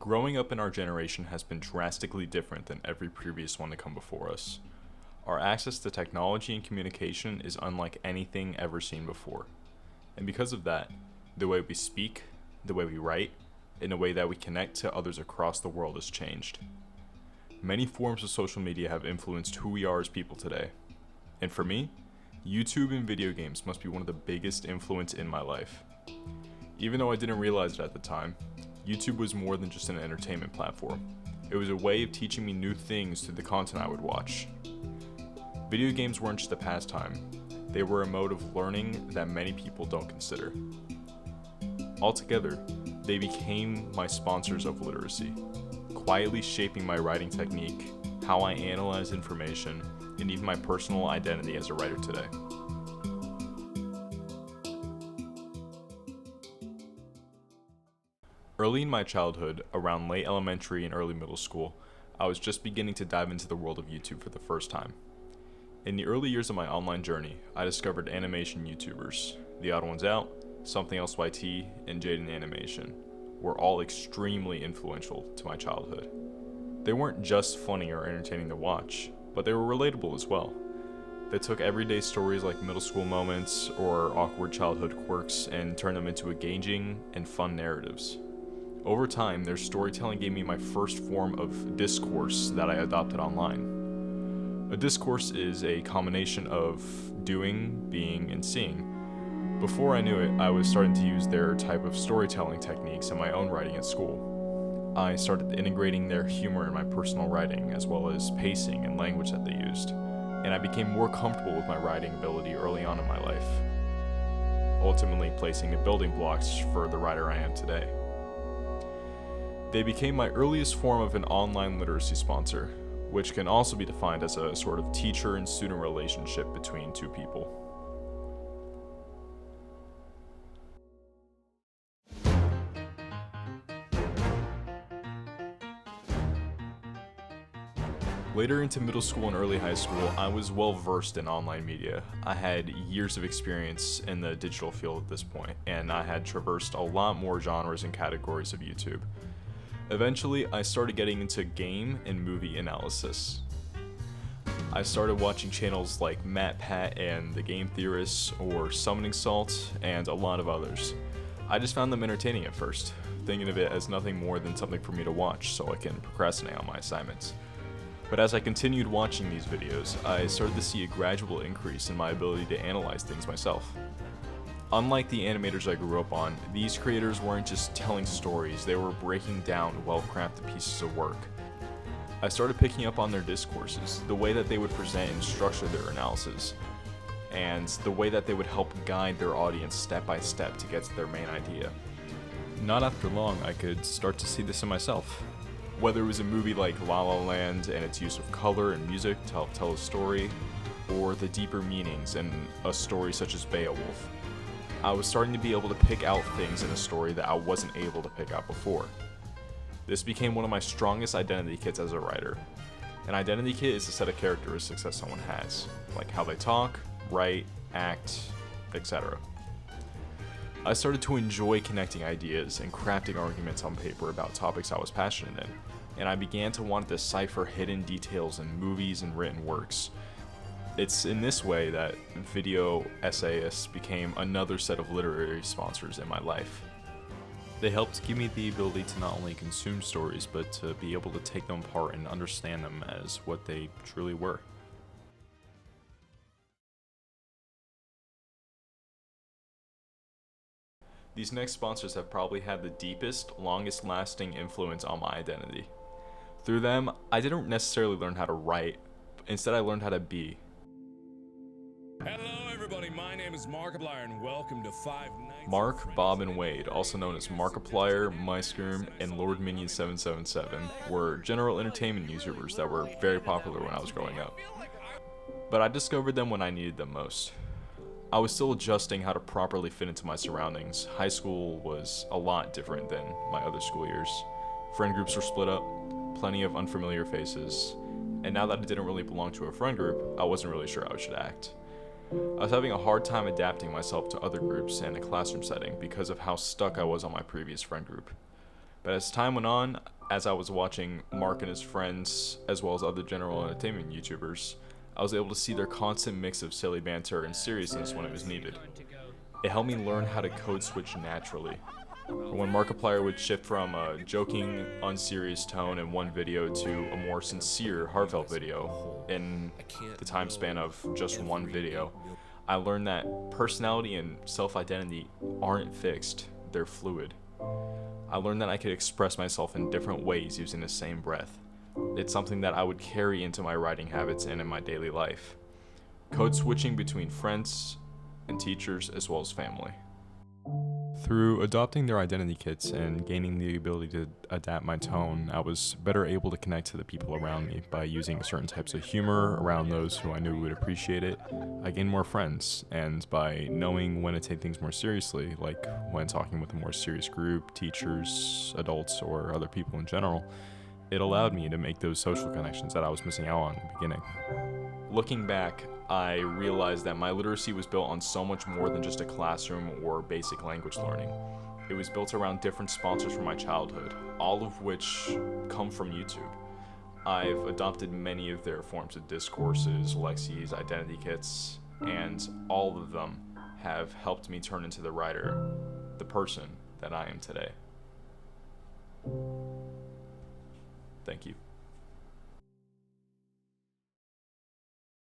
Growing up in our generation has been drastically different than every previous one to come before us. Our access to technology and communication is unlike anything ever seen before. And because of that, the way we speak, the way we write, and the way that we connect to others across the world has changed. Many forms of social media have influenced who we are as people today. And for me, YouTube and video games must be one of the biggest influence in my life. Even though I didn't realize it at the time, YouTube was more than just an entertainment platform. It was a way of teaching me new things through the content I would watch. Video games weren't just a pastime, they were a mode of learning that many people don't consider. Altogether, they became my sponsors of literacy, quietly shaping my writing technique, how I analyze information, and even my personal identity as a writer today. Early in my childhood, around late elementary and early middle school, I was just beginning to dive into the world of YouTube for the first time. In the early years of my online journey, I discovered animation YouTubers. The Odd Ones Out, Something Else YT, and Jaden Animation were all extremely influential to my childhood. They weren't just funny or entertaining to watch, but they were relatable as well. They took everyday stories like middle school moments or awkward childhood quirks and turned them into engaging and fun narratives. Over time, their storytelling gave me my first form of discourse that I adopted online. A discourse is a combination of doing, being, and seeing. Before I knew it, I was starting to use their type of storytelling techniques in my own writing at school. I started integrating their humor in my personal writing, as well as pacing and language that they used, and I became more comfortable with my writing ability early on in my life, ultimately placing the building blocks for the writer I am today. They became my earliest form of an online literacy sponsor, which can also be defined as a sort of teacher and student relationship between two people. Later into middle school and early high school, I was well versed in online media. I had years of experience in the digital field at this point, and I had traversed a lot more genres and categories of YouTube. Eventually, I started getting into game and movie analysis. I started watching channels like MatPat and The Game Theorists, or Summoning Salt, and a lot of others. I just found them entertaining at first, thinking of it as nothing more than something for me to watch so I can procrastinate on my assignments. But as I continued watching these videos, I started to see a gradual increase in my ability to analyze things myself. Unlike the animators I grew up on, these creators weren't just telling stories, they were breaking down well-crafted pieces of work. I started picking up on their discourses, the way that they would present and structure their analysis, and the way that they would help guide their audience step by step to get to their main idea. Not after long, I could start to see this in myself. Whether it was a movie like La La Land and its use of color and music to help tell a story, or the deeper meanings in a story such as Beowulf, I was starting to be able to pick out things in a story that I wasn't able to pick out before. This became one of my strongest identity kits as a writer. An identity kit is a set of characteristics that someone has, like how they talk, write, act, etc. I started to enjoy connecting ideas and crafting arguments on paper about topics I was passionate in, and I began to want to decipher hidden details in movies and written works. It's in this way that video essayists became another set of literary sponsors in my life. They helped give me the ability to not only consume stories, but to be able to take them apart and understand them as what they truly were. These next sponsors have probably had the deepest, longest lasting influence on my identity. Through them, I didn't necessarily learn how to write, instead I learned how to be. Hello everybody, my name is Markiplier and welcome to Five Nights Mark, at Freddy's. Bob, and Wade, also known as Markiplier, MyScream, and Lord Minion 777, were general entertainment YouTubers that were very popular when I was growing up. But I discovered them when I needed them most. I was still adjusting how to properly fit into my surroundings. High school was a lot different than my other school years. Friend groups were split up, plenty of unfamiliar faces, and now that I didn't really belong to a friend group, I wasn't really sure how I should act. I was having a hard time adapting myself to other groups and a classroom setting because of how stuck I was on my previous friend group. But as time went on, as I was watching Mark and his friends, as well as other general entertainment YouTubers, I was able to see their constant mix of silly banter and seriousness when it was needed. It helped me learn how to code switch naturally. When Markiplier would shift from a joking, unserious tone in one video to a more sincere, heartfelt video in the time span of just one video, I learned that personality and self-identity aren't fixed, they're fluid. I learned that I could express myself in different ways using the same breath. It's something that I would carry into my writing habits and in my daily life. Code switching between friends and teachers as well as family. Through adopting their identity kits and gaining the ability to adapt my tone, I was better able to connect to the people around me by using certain types of humor around those who I knew would appreciate it. I gained more friends, and by knowing when to take things more seriously, like when talking with a more serious group, teachers, adults, or other people in general, it allowed me to make those social connections that I was missing out on in the beginning. Looking back, I realized that my literacy was built on so much more than just a classroom or basic language learning. It was built around different sponsors from my childhood, all of which come from YouTube. I've adopted many of their forms of discourses, lexis, identity kits, and all of them have helped me turn into the writer, the person that I am today. Thank you.